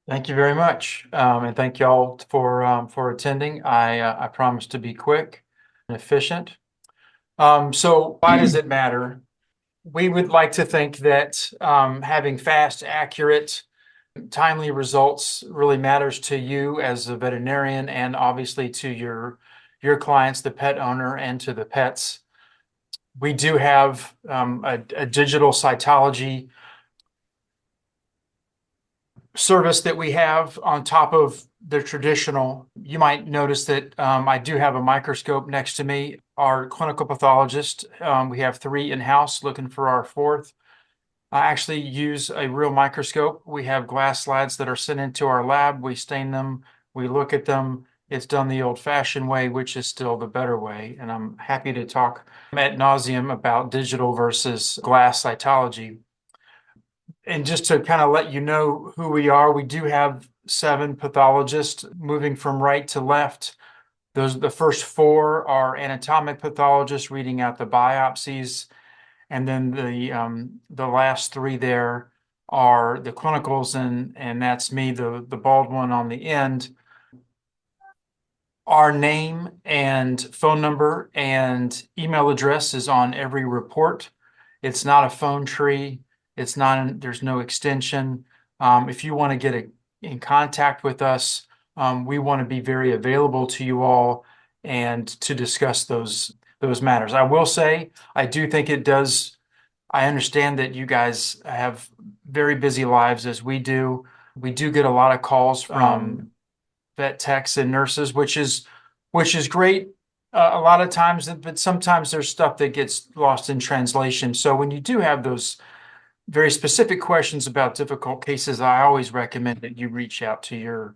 Thank you very much, and thank y'all for attending. I promise to be quick and efficient. So why does it matter? We would like to think that having fast, accurate, timely results really matters to you as a veterinarian, and obviously to your clients, the pet owner, and to the pets. We do have a digital cytology service that we have on top of the traditional. You might notice that I do have a microscope next to me. Our clinical pathologist, we have three in-house, looking for our fourth. I actually use a real microscope. We have glass slides that are sent into our lab. We stain them, we look at them. It's done the old-fashioned way, which is still the better way. And I'm happy to talk ad nauseum about digital versus glass cytology. And just to kind of let you know who we are, we do have 7 pathologists moving from right to left. The first 4 are anatomic pathologists reading out the biopsies, and then the last 3 there are the clinicals, and that's me, the bald one on the end. Our name and phone number and email address is on every report. It's not a phone tree. There's no extension. If you want to get in contact with us, we want to be very available to you all and to discuss those matters. I will say, I do think it does. I understand that you guys have very busy lives as we do. We do get a lot of calls from vet techs and nurses, which is great a lot of times, but sometimes there's stuff that gets lost in translation. So when you do have those very specific questions about difficult cases, I always recommend that you reach out to your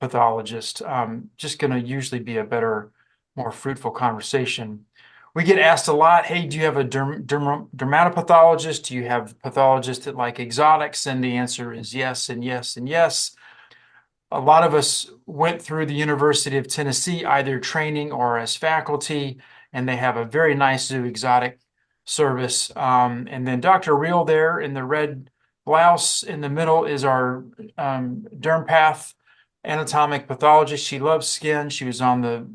pathologist. Just going to usually be a better, more fruitful conversation. We get asked a lot, hey, do you have a dermatopathologist? Do you have pathologists that like exotics? And the answer is yes, and yes, and yes. A lot of us went through the University of Tennessee, either training or as faculty, and they have a very nice zoo exotic service. And then Dr. Reel there in the red blouse in the middle is our DermPath anatomic pathologist. She loves skin. She was on the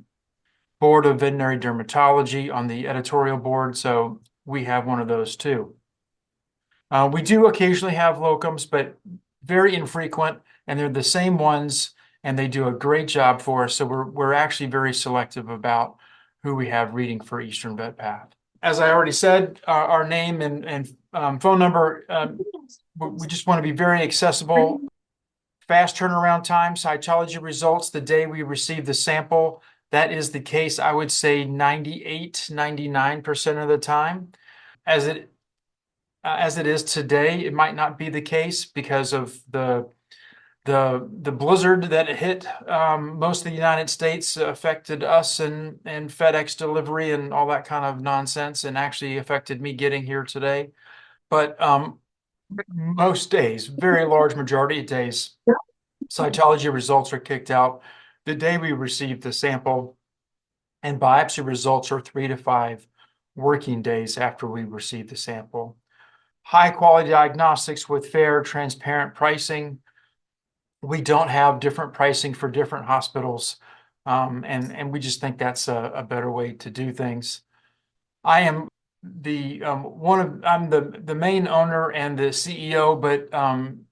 board of veterinary dermatology, on the editorial board, so we have one of those too. We do occasionally have locums, but very infrequent, and they're the same ones, and they do a great job for us. So we're actually very selective about who we have reading for Eastern VetPath. As I already said, our name and phone number, we just want to be very accessible. Fast turnaround time, cytology results the day we receive the sample. That is the case, I would say 98, 99% of the time. As it is today, it might not be the case because of the blizzard that hit most of the United States, affected us and FedEx delivery and all that kind of nonsense, and actually affected me getting here today. But most days, very large majority of days, cytology results are kicked out the day we receive the sample, and biopsy results are 3 to 5 working days after we receive the sample. High quality diagnostics with fair, transparent pricing. We don't have different pricing for different hospitals, and we just think that's a better way to do things. I am I'm the main owner and the CEO, but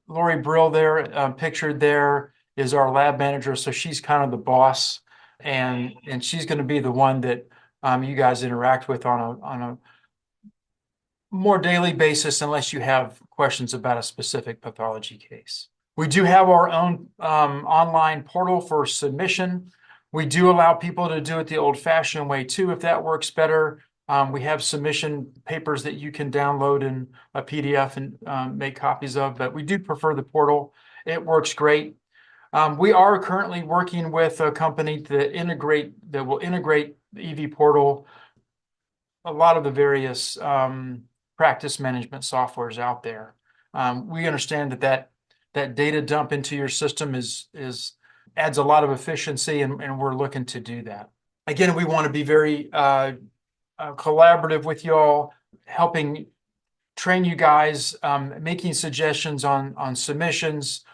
Lori Brill there, pictured there, is our lab manager, so she's kind of the boss, and she's going to be the one that you guys interact with on a more daily basis, unless you have questions about a specific pathology case. We do have our own online portal for submission. We do allow people to do it the old-fashioned way too, if that works better. We have submission papers that you can download in a PDF and make copies of, but we do prefer the portal. It works great. We are currently working with a company that will integrate the EV portal, a lot of the various practice management softwares out there. We understand that data dump into your system adds a lot of efficiency, and we're looking to do that. Again, we want to be very collaborative with y'all, helping train you guys, making suggestions on submissions.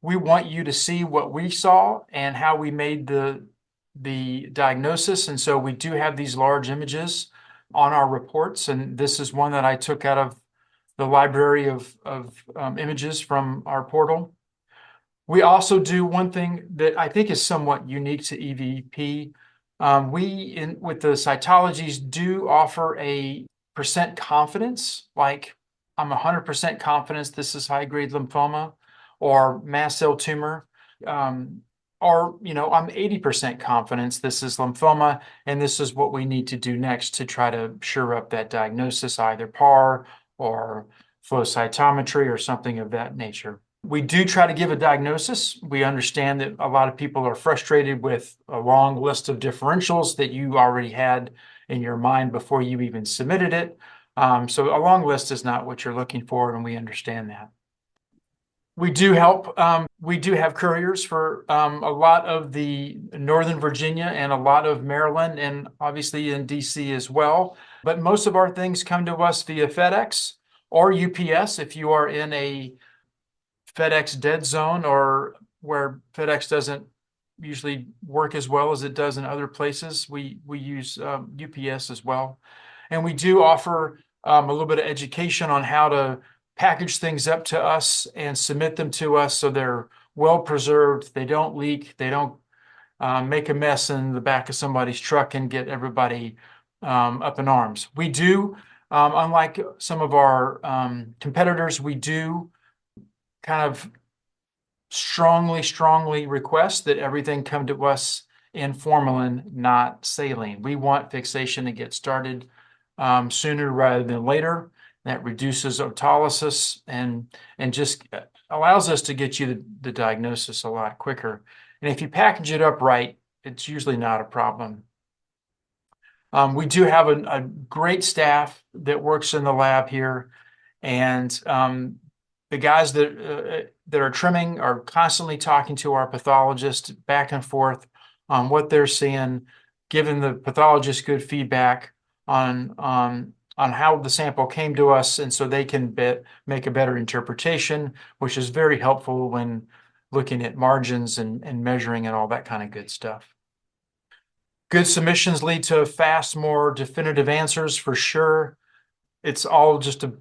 We want you to see what we saw and how we made the diagnosis. And so we do have these large images on our reports. And this is one that I took out of the library of images from our portal. We also do one thing that I think is somewhat unique to EVP. With the cytologies, do offer a percent confidence, like I'm 100% confidence this is high-grade lymphoma or mast cell tumor. Or, I'm 80% confidence this is lymphoma, and this is what we need to do next to try to shore up that diagnosis, either PAR or flow cytometry or something of that nature. We do try to give a diagnosis. We understand that a lot of people are frustrated with a long list of differentials that you already had in your mind before you even submitted it. So a long list is not what you're looking for, and we understand that. We do help. We do have couriers for a lot of the Northern Virginia and a lot of Maryland, and obviously in DC as well. But most of our things come to us via FedEx or UPS if you are in a FedEx dead zone or where FedEx doesn't usually work as well as it does in other places. We use UPS as well. And we do offer a little bit of education on how to package things up to us and submit them to us so they're well preserved, they don't leak, they don't make a mess in the back of somebody's truck and get everybody up in arms. We do, unlike some of our competitors, we do kind of strongly request that everything come to us in formalin, not saline. We want fixation to get started sooner rather than later. That reduces autolysis and just allows us to get you the diagnosis a lot quicker. And if you package it up right, it's usually not a problem. We do have a great staff that works in the lab here, and the guys that are trimming are constantly talking to our pathologist back and forth on what they're seeing, giving the pathologist good feedback on how the sample came to us, and so they can make a better interpretation, which is very helpful when looking at margins and measuring and all that kind of good stuff. Good submissions lead to fast, more definitive answers for sure. It's all just a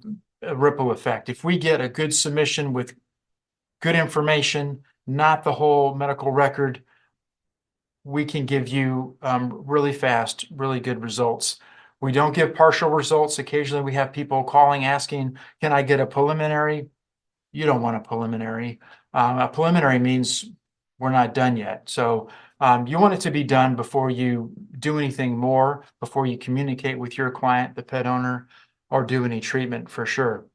ripple effect. If we get a good submission with good information, not the whole medical record, we can give you really fast, really good results. We don't give partial results. Occasionally we have people calling asking, can I get a preliminary? You don't want a preliminary. A preliminary means we're not done yet. So you want it to be done before you do anything more, before you communicate with your client, the pet owner, or do any treatment for sure.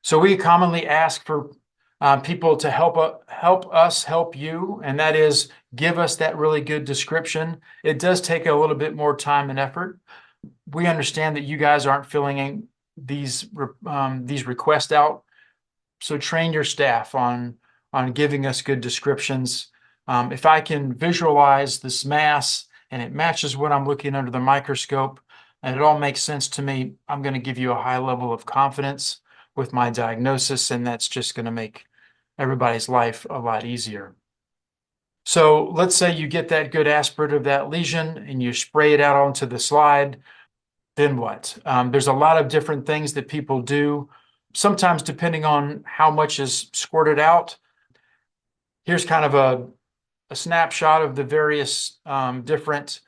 So we commonly ask for people to help us help you, and that is give us that really good description. It does take a little bit more time and effort. We understand that you guys aren't filling these requests out, so train your staff on giving us good descriptions. If I can visualize this mass and it matches what I'm looking under the microscope, and it all makes sense to me, I'm going to give you a high level of confidence with my diagnosis, and that's just going to make everybody's life a lot easier. So let's say you get that good aspirate of that lesion and you spray it out onto the slide. Then what? There's a lot of different things that people do, sometimes depending on how much is squirted out. Here's kind of a snapshot of the various different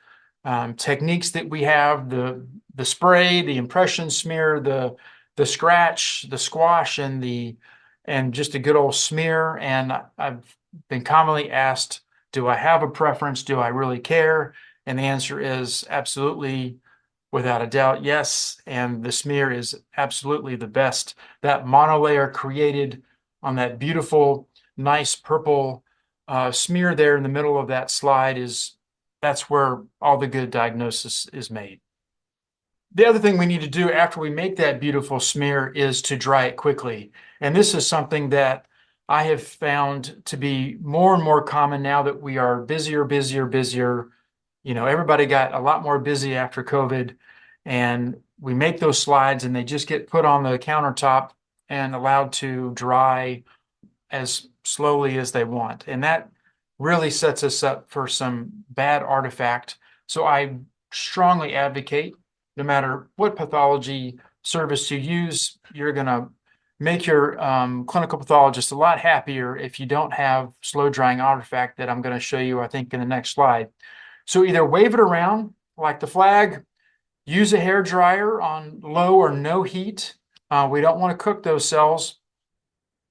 techniques that we have: the spray, the impression smear, the scratch, the squash, and just a good old smear. And I've been commonly asked, do I have a preference? Do I really care? And the answer is absolutely, without a doubt, yes. And the smear is absolutely the best. That monolayer created on that beautiful, nice purple smear there in the middle of that slide that's where all the good diagnosis is made. The other thing we need to do after we make that beautiful smear is to dry it quickly. And this is something that I have found to be more and more common now that we are busier. Everybody got a lot more busy after COVID, and we make those slides and they just get put on the countertop and allowed to dry as slowly as they want. And that really sets us up for some bad artifact. So I strongly advocate, no matter what pathology service you use, you're going to make your clinical pathologist a lot happier if you don't have slow drying artifact that I'm going to show you, I think, in the next slide. So either wave it around like the flag, use a hair dryer on low or no heat. We don't want to cook those cells.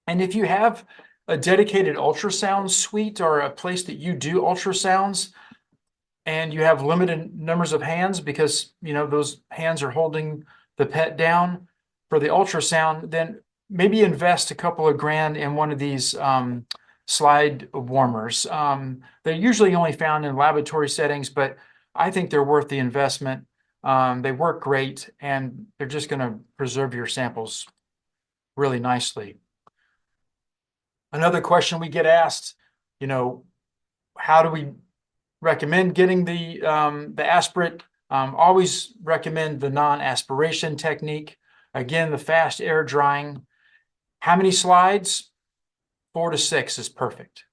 And if you have a dedicated ultrasound suite or a place that you do ultrasounds, and you have limited numbers of hands because those hands are holding the pet down for the ultrasound, then maybe invest a couple of grand in one of these slide warmers. They're usually only found in laboratory settings, but I think they're worth the investment. They work great, and they're just going to preserve your samples really nicely. Another question we get asked, how do we recommend getting the aspirate? Always recommend the non-aspiration technique. Again, the fast air drying. How many slides? 4 to 6 is perfect.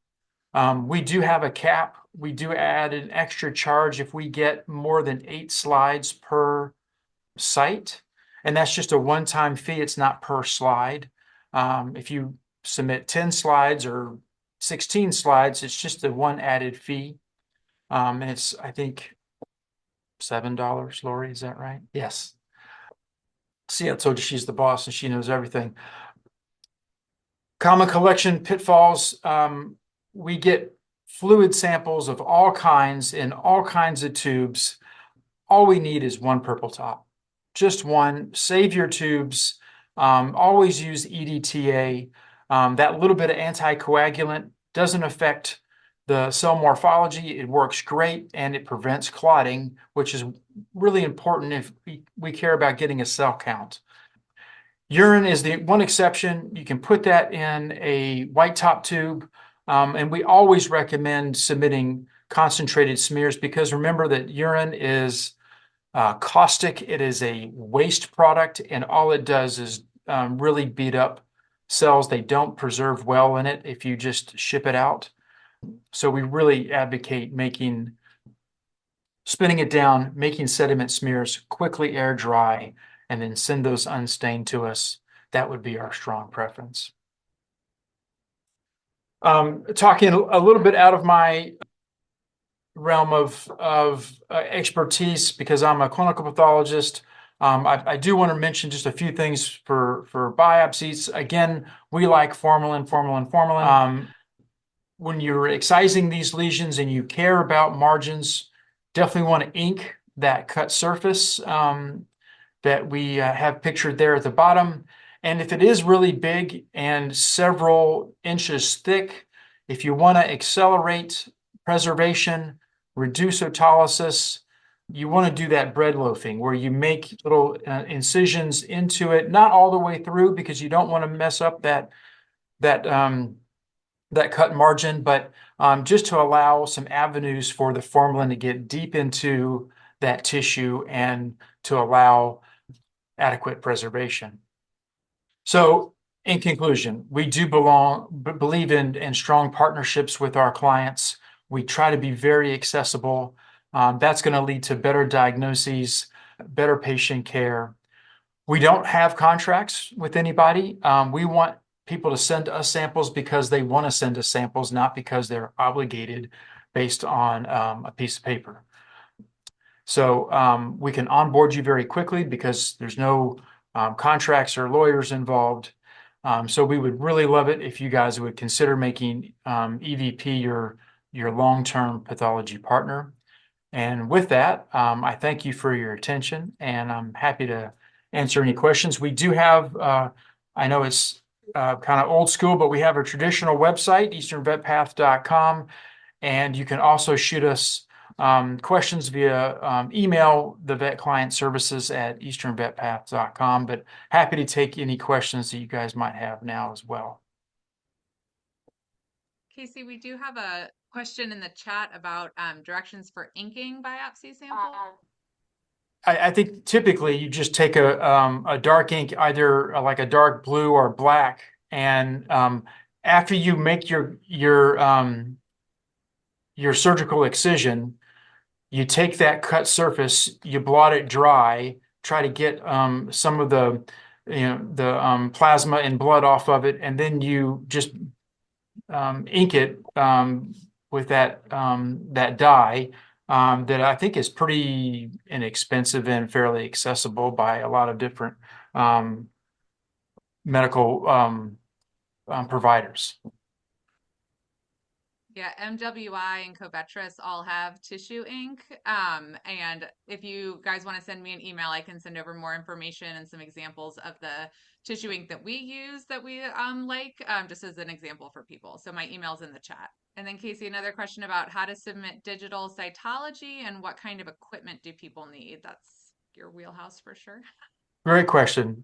We do have a cap. We do add an extra charge if we get more than 8 slides per site. And that's just a one-time fee. It's not per slide. If you submit 10 slides or 16 slides, it's just the one added fee. And it's, I think, $7, Lori, is that right? Yes. See, I told you she's the boss and she knows everything. Common collection pitfalls. We get fluid samples of all kinds in all kinds of tubes. All we need is one purple top. Just one. Save your tubes. Always use EDTA. That little bit of anticoagulant doesn't affect the cell morphology. It works great, and it prevents clotting, which is really important if we care about getting a cell count. Urine is the one exception. You can put that in a white top tube, and we always recommend submitting concentrated smears because remember that urine is caustic. It is a waste product, and all it does is really beat up cells. They don't preserve well in it if you just ship it out. So we really advocate spinning it down, making sediment smears, quickly air dry, and then send those unstained to us. That would be our strong preference. Talking a little bit out of my realm of expertise because I'm a clinical pathologist. I do want to mention just a few things for biopsies. Again, we like formalin. When you're excising these lesions and you care about margins, definitely want to ink that cut surface that we have pictured there at the bottom. And if it is really big and several inches thick, if you want to accelerate preservation, reduce autolysis, you want to do that bread loafing where you make little incisions into it, not all the way through because you don't want to mess up that cut margin, but just to allow some avenues for the formalin to get deep into that tissue and to allow adequate preservation. So in conclusion, we do believe in strong partnerships with our clients. We try to be very accessible. That's going to lead to better diagnoses, better patient care. We don't have contracts with anybody. We want people to send us samples because they want to send us samples, not because they're obligated based on a piece of paper. So we can onboard you very quickly because there's no contracts or lawyers involved. So we would really love it if you guys would consider making EVP your long-term pathology partner. And with that, I thank you for your attention, and I'm happy to answer any questions. We do have, I know it's kind of old school, but we have a traditional website, easternvetpath.com, and you can also shoot us questions via email, the vet client services at easternvetpath.com, but happy to take any questions that you guys might have now as well. Casey, we do have a question in the chat about directions for inking biopsy sample. I think typically you just take a dark ink, either like a dark blue or black, and after you make your surgical excision, you take that cut surface, you blot it dry, try to get some of the the plasma and blood off of it, and then you just ink it with that dye that I think is pretty inexpensive and fairly accessible by a lot of different um, medical providers. Yeah, MWI and Covetrus all have tissue ink. And if you guys want to send me an email, I can send over more information and some examples of the tissue ink that we use that we just as an example for people. So my email's in the chat. And then Casey, another question about how to submit digital cytology and what kind of equipment do people need? That's your wheelhouse for sure. Great question.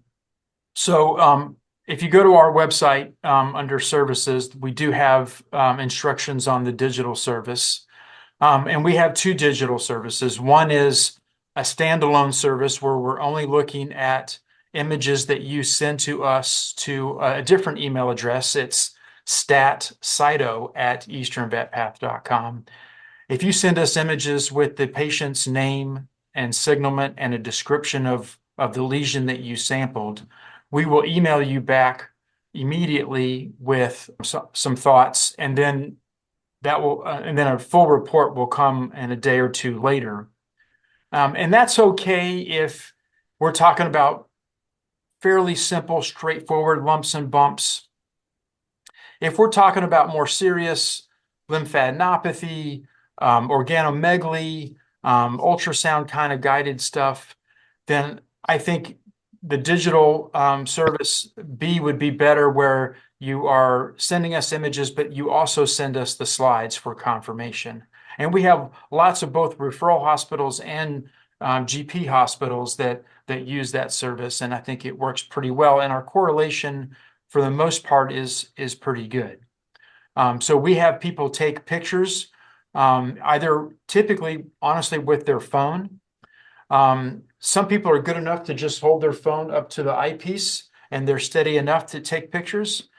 So if you go to our website under services, we do have instructions on the digital service. And we have two digital services. One is a standalone service where we're only looking at images that you send to us to a different email address. It's statcyto@easternvetpath.com. If you send us images with the patient's name and signalment and a description of the lesion that you sampled, we will email you back immediately with some thoughts, and then a full report will come in a day or two later. And that's okay if we're talking about fairly simple, straightforward lumps and bumps. If we're talking about more serious lymphadenopathy, organomegaly, ultrasound kind of guided stuff, then I think the digital service B would be better, where you are sending us images, but you also send us the slides for confirmation. And we have lots of both referral hospitals and GP hospitals that use that service, and I think it works pretty well. And our correlation, for the most part, is pretty good. So we have people take pictures, either typically, honestly, with their phone. Some people are good enough to just hold their phone up to the eyepiece and they're steady enough to take pictures.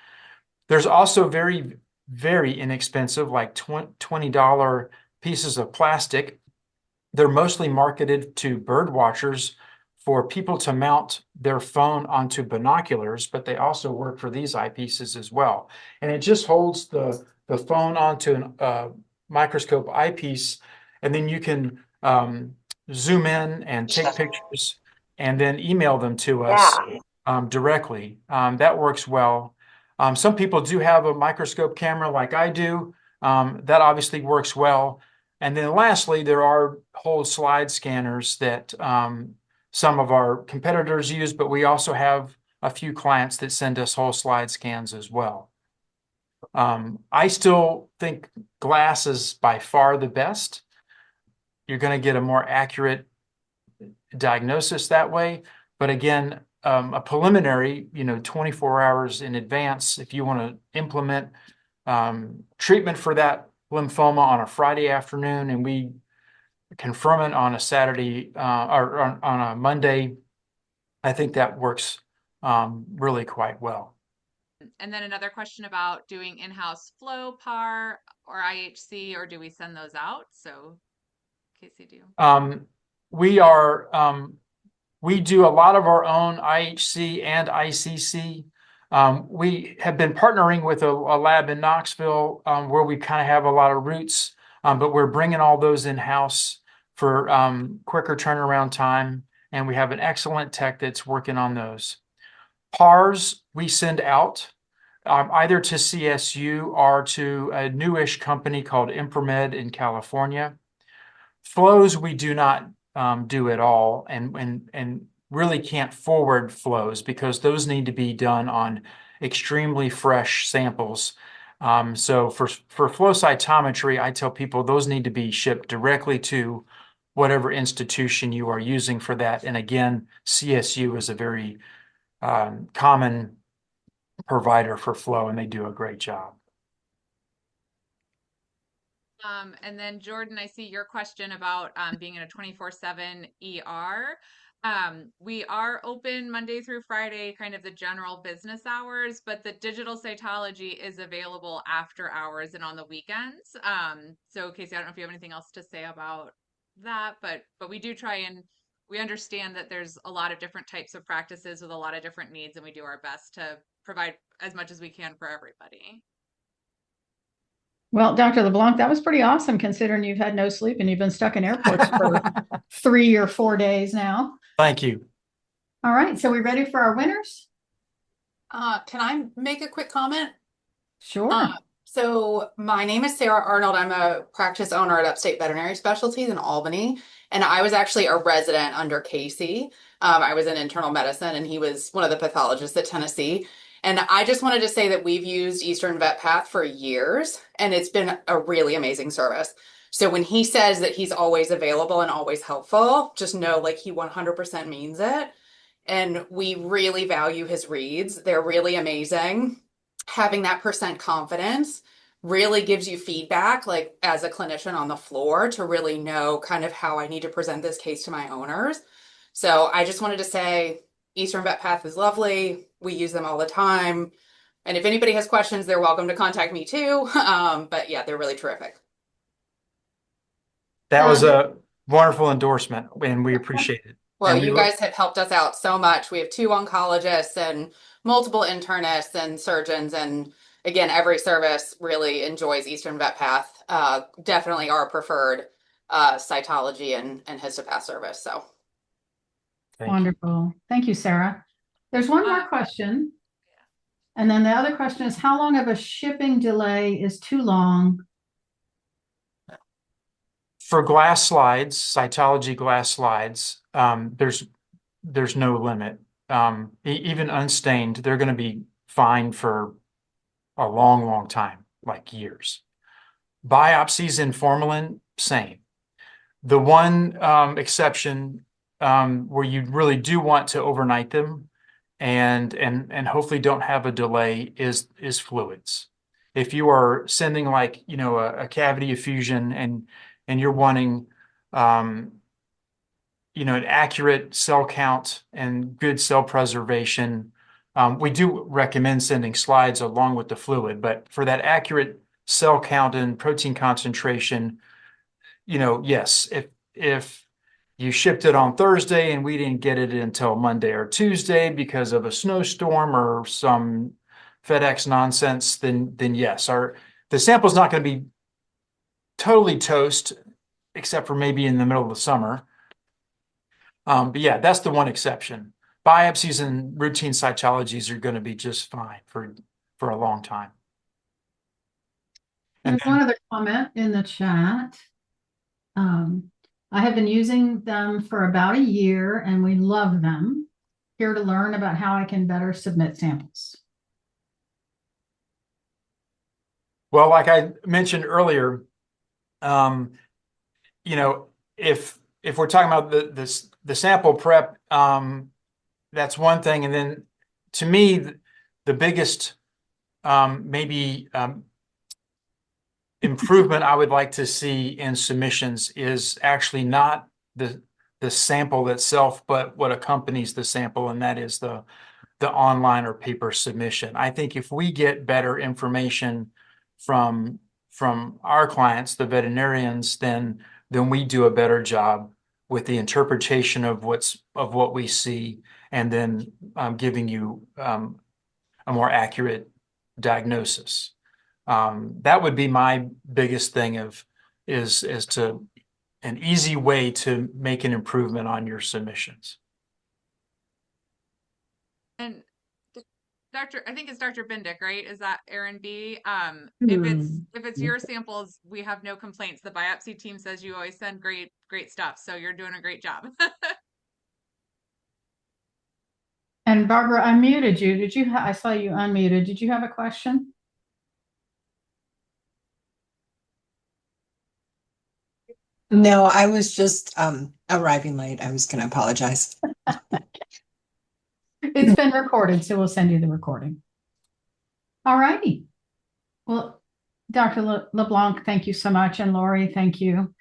There's also very, very inexpensive, like $20 pieces of plastic. They're mostly marketed to bird watchers for people to mount their phone onto binoculars, but they also work for these eyepieces as well. And it just holds the phone onto a microscope eyepiece, and then you can zoom in and take pictures and then email them to us directly. That works well. Some people do have a microscope camera like I do. That obviously works well. And then lastly, there are whole slide scanners that some of our competitors use, but we also have a few clients that send us whole slide scans as well. I still think glass is by far the best. You're going to get a more accurate diagnosis that way. But again, a preliminary, 24 hours in advance, if you want to implement treatment for that lymphoma on a Friday afternoon, and we confirm it on a Saturday or on a Monday, I think that works really quite well. And then another question about doing in-house flow par or IHC, or do we send those out? So, Casey, do you? We are we do a lot of our own IHC and ICC. We have been partnering with a lab in Knoxville where we kind of have a lot of roots, but we're bringing all those in-house for quicker turnaround time, and we have an excellent tech that's working on those. PARs we send out either to CSU or to a newish company called Impromed in California. Flows we do not do at all, and really can't forward flows because those need to be done on extremely fresh samples. So for flow cytometry, I tell people those need to be shipped directly to whatever institution you are using for that. And again, CSU is a very common provider for flow, and they do a great job. And then Jordan, I see your question about being in a 24/7 ER. We are open Monday through Friday, kind of the general business hours, but the digital cytology is available after hours and on the weekends. So Casey, I don't know if you have anything else to say about that, but we do try and we understand that there's a lot of different types of practices with a lot of different needs, and we do our best to provide as much as we can for everybody. Well, Dr. LeBlanc, that was pretty awesome considering you've had no sleep and you've been stuck in airports for 3 or 4 days now. Thank you. All right, so we ready for our winners? Can I make a quick comment? Sure. So my name is Sarah Arnold. I'm a practice owner at Upstate Veterinary Specialties in Albany, and I was actually a resident under Casey. I was in internal medicine, and he was one of the pathologists at Tennessee. And I just wanted to say that we've used Eastern VetPath for years, and it's been a really amazing service. So when he says that he's always available and always helpful, just know like he 100% means it. And we really value his reads. They're really amazing. Having that percent confidence really gives you feedback, like as a clinician on the floor, to really know kind of how I need to present this case to my owners. So I just wanted to say Eastern Vet Path is lovely. We use them all the time. And if anybody has questions, they're welcome to contact me too. But yeah, they're really terrific. That was a wonderful endorsement, and we appreciate it. Well, And we you look, guys have helped us out so much. We have 2 oncologists and multiple internists and surgeons. And again, every service really enjoys Eastern Vet Path. Definitely our preferred cytology and histopath service. So thank you. Wonderful. Thank you, Sarah. There's one more question. And then the other question is, how long of a shipping delay is too long? For glass slides, cytology glass slides, there's no limit. Even unstained, they're going to be fine for a long, long time, like years. Biopsies in formalin, same. The one exception where you really do want to overnight them and hopefully don't have a delay is fluids. If you are sending like, a cavity effusion and you're wanting an accurate cell count and good cell preservation, we do recommend sending slides along with the fluid, but for that accurate cell count and protein concentration, yes, if you shipped it on Thursday and we didn't get it until Monday or Tuesday because of a snowstorm or some FedEx nonsense, then yes, the sample's not going to be totally toast, except for maybe in the middle of the summer. But yeah, that's the one exception. Biopsies and routine cytologies are going to be just fine for a long time. There's one other comment in the chat. I have been using them for about a year and we love them. Here to learn about how I can better submit samples. Well, like I mentioned earlier, if we're talking about the sample prep, that's one thing. And then to me, the biggest maybe improvement I would like to see in submissions is actually not the sample itself, but what accompanies the sample, and that is the online or paper submission. I think if we get better information from our clients, the veterinarians, then we do a better job with the interpretation of what we see, and then giving you a more accurate diagnosis. That would be my biggest thing is to an easy way to make an improvement on your submissions. And I think it's Dr. Bindick, right? Is that Aaron B? If it's your samples, we have no complaints. The biopsy team says you always send great stuff, so you're doing a great job. And Barbara, I muted you. I saw you unmuted. Did you have a question? No, I was just arriving late. I was going to apologize. It's been recorded, so we'll send you the recording. All righty. Well, Dr. LeBlanc, thank you so much. And Lori, thank you.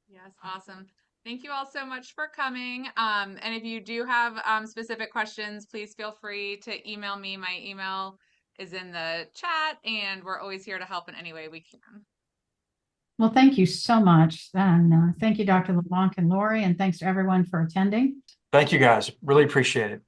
Yes, awesome. Thank you all so much for coming. And if you do have specific questions, please feel free to email me. My email is in the chat, and we're always here to help in any way we can. Well, thank you so much. And thank you, Dr. LeBlanc and Lori, and thanks to everyone for attending. Thank you guys. Really appreciate it.